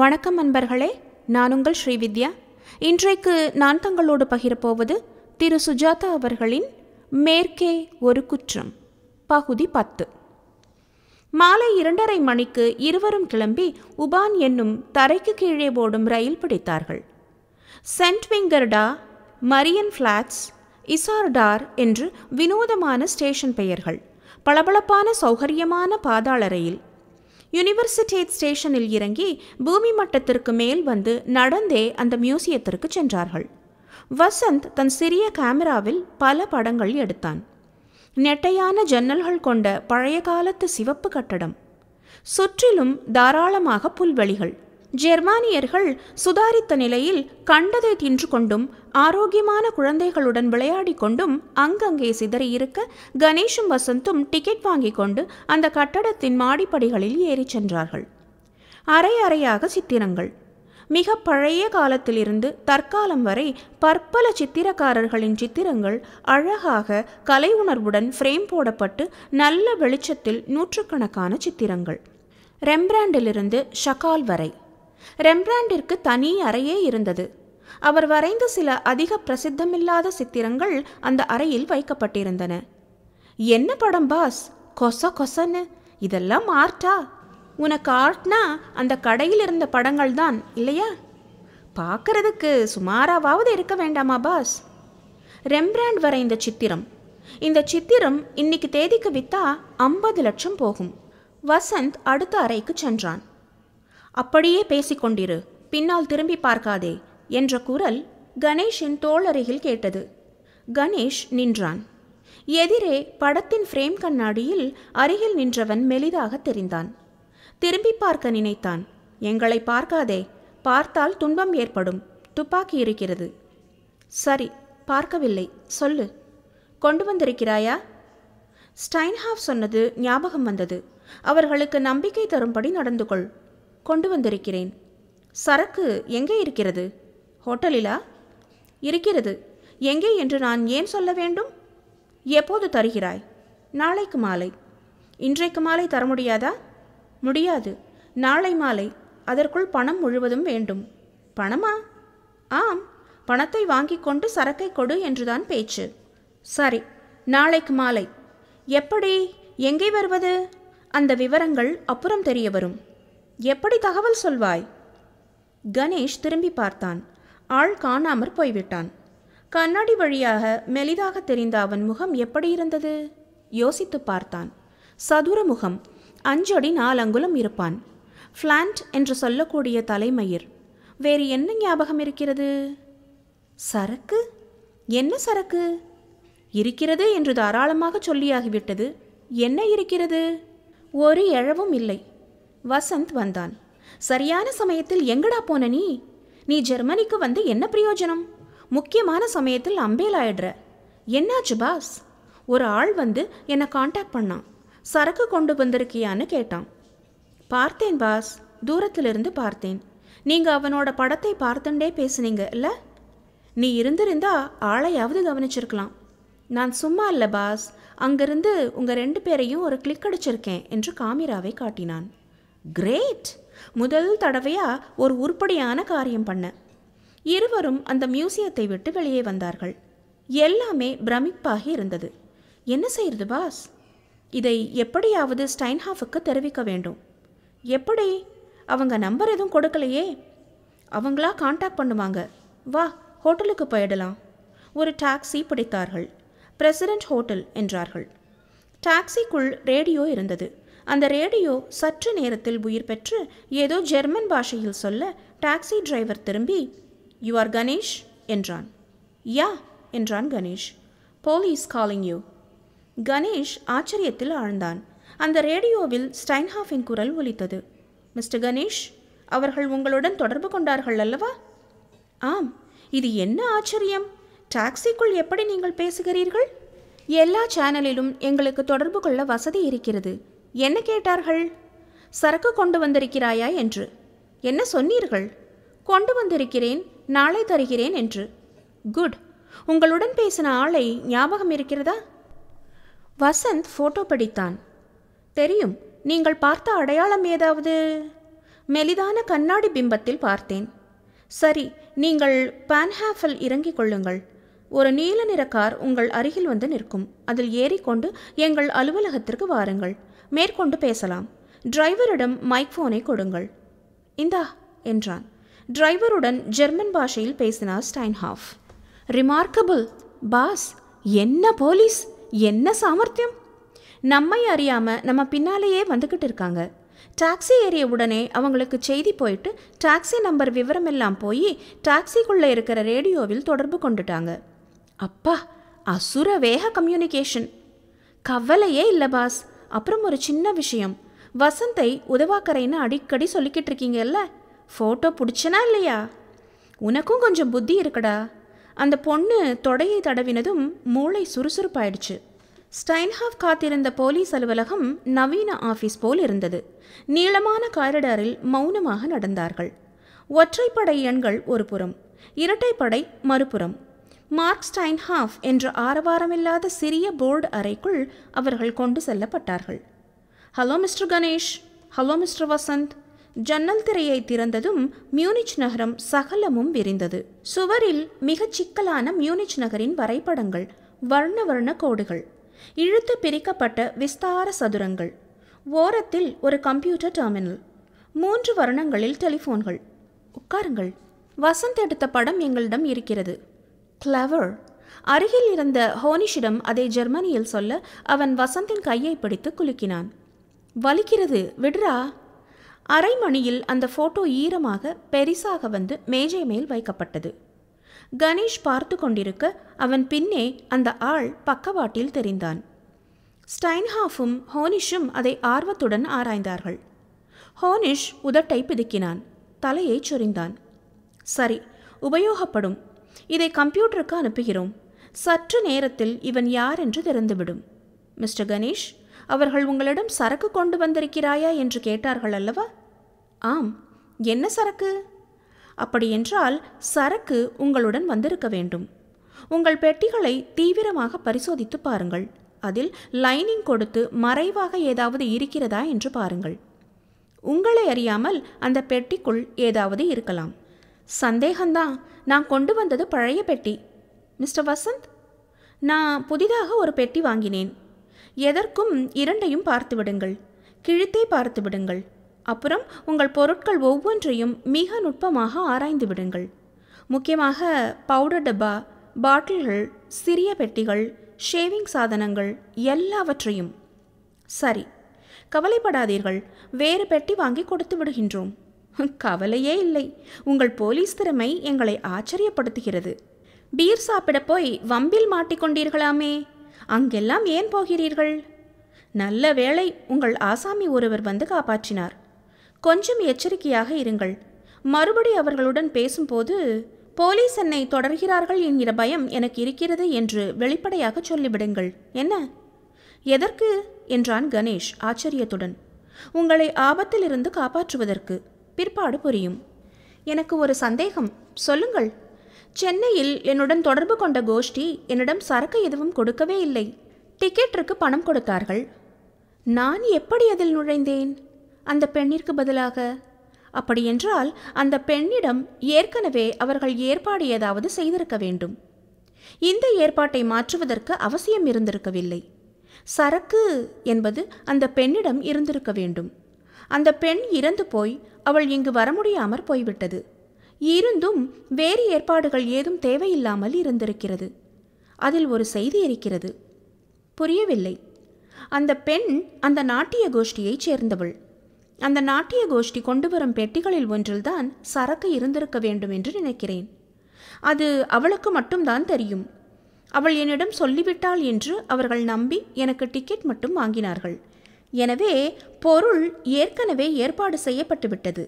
வணக்கம் நண்பர்களே, நான் உங்கள் ஸ்ரீவித்யா. இன்றைக்கு நான் தங்களோடு பகிரப்போவது திரு சுஜாதா அவர்களின் மேற்கே ஒரு குற்றம் பகுதி 10. மாலை 2:30 மணிக்கு இருவரும் கிளம்பி உபான் என்னும் தரைக்கு கீழே ஓடும் ரயில் பிடித்தார்கள். சென்ட் விங்கர்டா, மரியன் ஃபிளாட்ஸ், இசார்டார் என்று வினோதமான ஸ்டேஷன் பெயர்கள். பளபளப்பான சௌகரியமான பாதாள ரயில். யூனிவர்சிட்டி ஸ்டேஷனில் இறங்கி பூமி மட்டத்திற்கு மேல் வந்து நடந்தே அந்த மியூசியத்திற்கு சென்றார்கள். வசந்த் தன் சிறிய கேமராவில் பல படங்கள் எடுத்தான். நெட்டையான ஜன்னல்கள் கொண்ட பழைய காலத்து சிவப்பு கட்டடம், சுற்றிலும் தாராளமாக புல்வெளிகள். ஜெர்மானியர்கள் சுதாரித்த நிலையில் கண்டதை தின்று கொண்டும் ஆரோக்கியமான குழந்தைகளுடன் விளையாடி கொண்டும் அங்கங்கே சிதறியிருக்க கணேஷும் வசந்தும் டிக்கெட் வாங்கி கொண்டு அந்த கட்டடத்தின் மாடிப்படிகளில் ஏறி சென்றார்கள். அரை அறையாக சித்திரங்கள். மிக பழைய காலத்திலிருந்து தற்காலம் வரை பற்பல சித்திரக்காரர்களின் சித்திரங்கள் அழகாக கலை உணர்வுடன் ஃப்ரேம் போடப்பட்டு நல்ல வெளிச்சத்தில் நூற்றுக்கணக்கான சித்திரங்கள். ரெம்பிராண்டிலிருந்து ஷகால் வரை. ரெம்பிராண்டிற்கு தனி அறையே இருந்தது. அவர் வரைந்த சில அதிக பிரசித்தமில்லாத சித்திரங்கள் அந்த அறையில் வைக்கப்பட்டிருந்தன. என்ன படம் பாஸ், கொச கொசன்னு, இதெல்லாம் ஆர்ட்டா? உனக்கு ஆர்ட்னா அந்த கடையில் இருந்த படங்கள் தான் இல்லையா? பார்க்கறதுக்கு சுமாராவது இருக்க வேண்டாமா பாஸ்? ரெம்பிராண்ட் வரைந்த சித்திரம். இந்த சித்திரம் இன்னைக்கு தேதிக்கு வித்தா 50 லட்சம் போகும். வசந்த் அடுத்த அறைக்கு சென்றான். அப்படியே பேசிக்கொண்டிரு, பின்னால் திரும்பி பார்க்காதே என்ற குரல் கணேஷின் தோளருகில் கேட்டது. கணேஷ் நின்றான். எதிரே படத்தின் ஃப்ரேம் கண்ணாடியில் அருகில் நின்றவன் மெலிதாக தெரிந்தான். திரும்பி பார்க்க நினைத்தான். எங்களை பார்க்காதே, பார்த்தால் துன்பம் ஏற்படும். துப்பாக்கி இருக்கிறது. சரி, பார்க்கவில்லை, சொல்லு. கொண்டு வந்திருக்கிறாயா? ஸ்டைன்ஹாஃப் சொன்னது ஞாபகம் வந்தது. அவர்களுக்கு நம்பிக்கை தரும்படி நடந்து கொள். கொண்டு வந்திருக்கிறேன். சரக்கு எங்கே இருக்கிறது? ஹோட்டலிலா? இருக்கிறது. எங்கே என்று நான் ஏன் சொல்ல வேண்டும்? எப்போது தருகிறாய்? நாளைக்கு மாலை. இன்றைக்கு மாலை தர முடியாதா? முடியாது. நாளை மாலை. அதற்குள் பணம் முழுவதும் வேண்டும். பணமா? ஆம், பணத்தை வாங்கி கொண்டு சரக்கை கொடு என்றுதான் பேச்சு. சரி, நாளைக்கு மாலை. எப்படி, எங்கே வருவது? அந்த விவரங்கள் அப்புறம் தெரிய வரும். எப்படி தகவல் சொல்வாய்? கணேஷ் திரும்பி பார்த்தான். ஆள் காணாமற் போய்விட்டான். கண்ணாடி வழியாக மெலிதாக தெரிந்த அவன் முகம் எப்படி இருந்தது? யோசித்து பார்த்தான். சதுர முகம், 5 அடி 4 அங்குலம் இருப்பான். ஃப்ளாண்ட் என்று சொல்லக்கூடிய தலைமயிர். வேறு என்ன ஞாபகம் இருக்கிறது? சரக்கு? என்ன சரக்கு? இருக்கிறது என்று தாராளமாக சொல்லியாகிவிட்டது. என்ன இருக்கிறது? ஒரு எழவும் இல்லை. வசந்த் வந்தான். சரியான சமயத்தில் எங்கடா போன நீ? நீ ஜெர்மனிக்கு வந்து என்ன பிரயோஜனம்? முக்கியமான சமயத்தில் அம்பேலாயிடுற. என்னாச்சு பாஸ்? ஒரு ஆள் வந்து என்னை காண்டாக்ட் பண்ணான். சரக்கு கொண்டு வந்திருக்கியான்னு கேட்டான். பார்த்தேன் பாஸ், தூரத்திலிருந்து பார்த்தேன். நீங்கள் அவனோட படத்தை பார்த்துட்டே பேசுனீங்க இல்லை? நீ இருந்திருந்தா ஆளையாவது கவனிச்சிருக்கலாம். நான் சும்மா இல்லை பாஸ், அங்கிருந்து உங்கள் 2 பேரையும் ஒரு கிளிக் அடிச்சிருக்கேன் என்று காமிராவை காட்டினான். கிரேட்! முதல் தடவையா ஒரு உருப்படியான காரியம் பண்ண. இருவரும் அந்த மியூசியத்தை விட்டு வெளியே வந்தார்கள். எல்லாமே பிரமிப்பாகி இருந்தது. என்ன செய்யறது பாஸ்? இதை எப்படியாவது ஸ்டைன்ஹாஃபுக்கு தெரிவிக்க வேண்டும். எப்படி? அவங்க நம்பர் எதுவும் கொடுக்கலையே. அவங்களா காண்டாக்ட் பண்ணுவாங்க. வா, ஹோட்டலுக்கு போயிடலாம். ஒரு டாக்ஸி பிடித்தார்கள். பிரசிடென்ட் ஹோட்டல் என்றார்கள். டாக்ஸிக்குள் ரேடியோ இருந்தது. அந்த ரேடியோ சற்று நேரத்தில் உயிர் பெற்று ஏதோ ஜெர்மன் பாஷையில் சொல்ல டாக்ஸி டிரைவர் திரும்பி, யூ ஆர் கணேஷ் என்றான். யா என்றான் Ganesh. Police calling you. Ganesh ஆச்சரியத்தில் ஆழ்ந்தான். அந்த ரேடியோவில் ஸ்டைன்ஹாஃபின் குரல் ஒலித்தது. மிஸ்டர் கணேஷ், அவர்கள் உங்களுடன் தொடர்பு கொண்டார்கள் அல்லவா? ஆம். இது என்ன ஆச்சரியம்? டாக்ஸிக்குள் எப்படி நீங்கள் பேசுகிறீர்கள்? எல்லா சேனலிலும் எங்களுக்கு தொடர்பு கொள்ள வசதி இருக்கிறது. என்ன கேட்டார்கள்? சரக்கு கொண்டு வந்திருக்கிறாயா என்று. என்ன சொன்னீர்கள்? கொண்டு வந்திருக்கிறேன், நாளை தருகிறேன் என்று. குட். உங்களுடன் பேசின ஆளை ஞாபகம் இருக்கிறதா? வசந்த் ஃபோட்டோ பிடித்தான். தெரியும். நீங்கள் பார்த்த அடையாளம் ஏதாவது? மெலிதான கண்ணாடி பிம்பத்தில் பார்த்தேன். சரி, நீங்கள் பான்ஹாஃபில் இறங்கிக் கொள்ளுங்கள். ஒரு நீல நிற கார் உங்கள் அருகில் வந்து நிற்கும். அதில் ஏறிக்கொண்டு எங்கள் அலுவலகத்திற்கு வாருங்கள். மேற்கொண்டு பேசலாம். டிரைவரிடம் மைக்ஃபோனை கொடுங்கள். இந்தா என்றான். டிரைவருடன் ஜெர்மன் பாஷையில் பேசினார் ஸ்டைன்ஹாஃப். ரிமார்க்கபிள் பாஸ், என்ன போலீஸ், என்ன சாமர்த்தியம்! நம்மை அறியாம நம்ம பின்னாலேயே வந்துக்கிட்டு இருக்காங்க. டாக்ஸி ஏறிய உடனே அவங்களுக்கு செய்தி போயிட்டு டாக்ஸி நம்பர் விவரமெல்லாம் போய் டாக்ஸிக்குள்ளே இருக்கிற ரேடியோவில் தொடர்பு கொண்டுட்டாங்க. அப்பா, அசுர வேக கம்யூனிகேஷன். கவலையே இல்லை பாஸ். அப்புறம் ஒரு சின்ன விஷயம், வசந்தை உதவாக்கரைன்னு அடிக்கடி சொல்லிக்கிட்டு இருக்கீங்கல்ல, ஃபோட்டோ பிடிச்சனா இல்லையா? உனக்கும் கொஞ்சம் புத்தி இருக்குடா. அந்த பொண்ணு தொடையை தடவினதும் மூளை சுறுசுறுப்பாயிடுச்சு. ஸ்டைன்ஹாஃப் காத்திருந்த போலீஸ் அலுவலகம் நவீன ஆஃபீஸ் போல் இருந்தது. நீளமான காரிடாரில் மௌனமாக நடந்தார்கள். ஒற்றைப்படை எண்கள் ஒரு புறம், இரட்டைப்படை மறுபுறம். மார்க் ஸ்டைன்ஹாஃப் என்ற ஆரவாரமில்லாத சிறிய போர்டு அறைக்குள் அவர்கள் கொண்டு செல்லப்பட்டார்கள். Hello mister Ganesh, hello mister Vasanth. ஜன்னல் திரையை திறந்ததும் மியூனிச் நகரம் சகலமும் விரிந்தது. சுவரில் மிகச் சிக்கலான மியூனிச் நகரின் வரைபடங்கள், வர்ண வர்ண கோடுகள், இழுத்து பிரிக்கப்பட்ட விஸ்தார சதுரங்கள். ஓரத்தில் ஒரு கம்ப்யூட்டர் டெர்மினல், 3 வர்ணங்களில் டெலிஃபோன்கள். உட்காருங்கள். வசந்த் எடுத்த படம் எங்களிடம் இருக்கிறது. கிளவர். அருகில் இருந்த ஹோனிஷிடம் அதை ஜெர்மனியில் சொல்ல அவன் வசந்தின் கையை பிடித்து குலுக்கினான். வலிக்கிறது, விடுறா. அரை மணியில் அந்த போட்டோ ஈரமாக பெரிசாக வந்து மேஜை மேல் வைக்கப்பட்டது. கணேஷ் பார்த்து கொண்டிருக்க அவன் பின்னே அந்த ஆள் பக்கவாட்டில் தெரிந்தான். ஸ்டைன்ஹாஃபும் ஹோனிஷும் அதை ஆர்வத்துடன் ஆராய்ந்தார்கள். ஹோனிஷ் உதட்டை பிதுக்கினான், தலையை சொரிந்தான். சரி, உபயோகப்படும். இதை கம்ப்யூட்டருக்கு அனுப்புகிறோம். சற்று நேரத்தில் இவன் யார் என்று தெரிந்துவிடும். மிஸ்டர் கணேஷ், அவர்கள் உங்களிடம் சரக்கு கொண்டு வந்திருக்கிறாயா என்று கேட்டார்கள் அல்லவா? ஆம். என்ன சரக்கு? அப்படியென்றால் சரக்கு உங்களுடன் வந்திருக்க வேண்டும். உங்கள் பெட்டிகளை தீவிரமாக பரிசோதித்து பாருங்கள். அதில் லைனிங் கொடுத்து மறைவாக ஏதாவது இருக்கிறதா என்று பாருங்கள். உங்களை அறியாமல் அந்த பெட்டிக்குள் ஏதாவது இருக்கலாம். சந்தேகம்தான். நான் கொண்டு வந்தது பழைய பெட்டி. மிஸ்டர் வசந்த், நான் புதிதாக ஒரு பெட்டி வாங்கினேன். எதற்கும் 2ஐயும் பார்த்து விடுங்கள். கிழித்தே பார்த்து விடுங்கள். அப்புறம் உங்கள் பொருட்கள் ஒவ்வொன்றையும் மிக நுட்பமாக ஆராய்ந்து விடுங்கள். முக்கியமாக பவுடர் டப்பா, பாட்டில்கள், சிறிய பெட்டிகள், ஷேவிங் சாதனங்கள் எல்லாவற்றையும். சரி, கவலைப்படாதீர்கள். வேறு பெட்டி வாங்கி கொடுத்து விடுகின்றோம். கவலையே இல்லை. உங்கள் போலீஸ் திறமை எங்களை ஆச்சரியப்படுத்துகிறது. பீர் சாப்பிட போய் வம்பில் மாட்டிக்கொண்டீர்களாமே, அங்கெல்லாம் ஏன் போகிறீர்கள்? நல்ல வேளை உங்கள் ஆசாமி ஒருவர் வந்து காப்பாற்றினார். கொஞ்சம் எச்சரிக்கையாக இருங்கள். மறுபடி அவர்களுடன் பேசும்போது போலீஸ் என்னை தொடர்கிறார்கள் என்கிற பயம் எனக்கு இருக்கிறது என்று வெளிப்படையாக சொல்லிவிடுங்கள். என்ன? எதற்கு என்றான் கணேஷ் ஆச்சரியத்துடன். உங்களை ஆபத்திலிருந்து காப்பாற்றுவதற்கு. பிற்பாடு புரியும். எனக்கு ஒரு சந்தேகம், சொல்லுங்கள். சென்னையில் என்னுடன் தொடர்பு கொண்ட கோஷ்டி என்னிடம் சரக்கு எதுவும் கொடுக்கவே இல்லை. டிக்கெட்டிற்கு பணம் கொடுத்தார்கள். நான் எப்படி அதில் நுழைந்தேன்? அந்த பெண்ணிற்கு பதிலாக. அப்படியென்றால் அந்த பெண்ணிடம் ஏற்கனவே அவர்கள் ஏற்பாடு ஏதாவது செய்திருக்க வேண்டும். இந்த ஏற்பாட்டை மாற்றுவதற்கு அவசியம் இருந்திருக்கவில்லை. சரக்கு என்பது அந்த பெண்ணிடம் இருந்திருக்க வேண்டும். அந்த பெண் இறந்து போய் அவள் இங்கு வர முடியாமற் போய்விட்டது. இருந்தும் வேறு ஏற்பாடுகள் ஏதும் தேவையில்லாமல் இருந்திருக்கிறது. அதில் ஒரு செய்தி இருக்கிறது. புரியவில்லை. அந்த பெண் அந்த நாட்டிய கோஷ்டியைச் சேர்ந்தவள். அந்த நாட்டிய கோஷ்டி கொண்டு வரும் பெட்டிகளில் ஒன்றில்தான் சரக்கு இருந்திருக்க வேண்டும் என்று நினைக்கிறேன். அது அவளுக்கு மட்டும்தான் தெரியும். அவள் என்னிடம் சொல்லிவிட்டாள் என்று அவர்கள் நம்பி எனக்கு டிக்கெட் மட்டும் வாங்கினார்கள். எனவே பொருள் ஏற்கனவே ஏற்பாடு செய்யப்பட்டு விட்டது.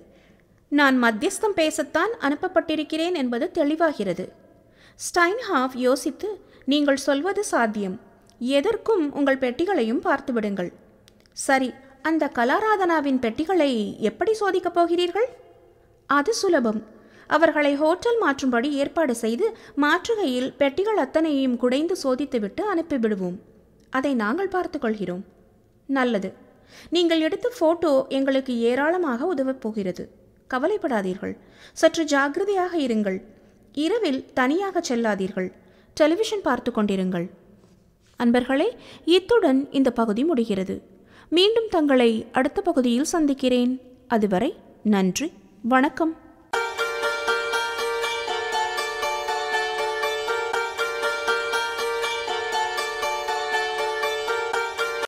நான் மத்தியஸ்தம் பேசத்தான் அனுப்பப்பட்டிருக்கிறேன் என்பது தெளிவாகிறது. ஸ்டைன்ஹாஃப் யோசித்து, நீங்கள் சொல்வது சாத்தியம். எதற்கும் உங்கள் பெட்டிகளையும் பார்த்துவிடுங்கள். சரி, அந்த கலாராதனாவின் பெட்டிகளை எப்படி சோதிக்கப் போகிறீர்கள்? அது சுலபம். அவர்களை ஹோட்டல் மாற்றும்படி ஏற்பாடு செய்து மாற்றுகையில் பெட்டிகள் அத்தனையையும் குடைந்து சோதித்துவிட்டு அனுப்பிவிடுவோம். அதை நாங்கள் பார்த்து கொள்கிறோம். நல்லது. நீங்கள் எடுத்த ஃபோட்டோ எங்களுக்கு ஏராளமாக உதவப் போகிறது. கவலைப்படாதீர்கள். சற்று ஜாக்கிரதையாக இருங்கள். இரவில் தனியாக செல்லாதீர்கள். டெலிவிஷன் பார்த்து கொண்டிருங்கள். அன்பர்களே, இத்துடன் இந்த பகுதி முடிகிறது. மீண்டும் தங்களை அடுத்த பகுதியில் சந்திக்கிறேன். அதுவரை நன்றி, வணக்கம்.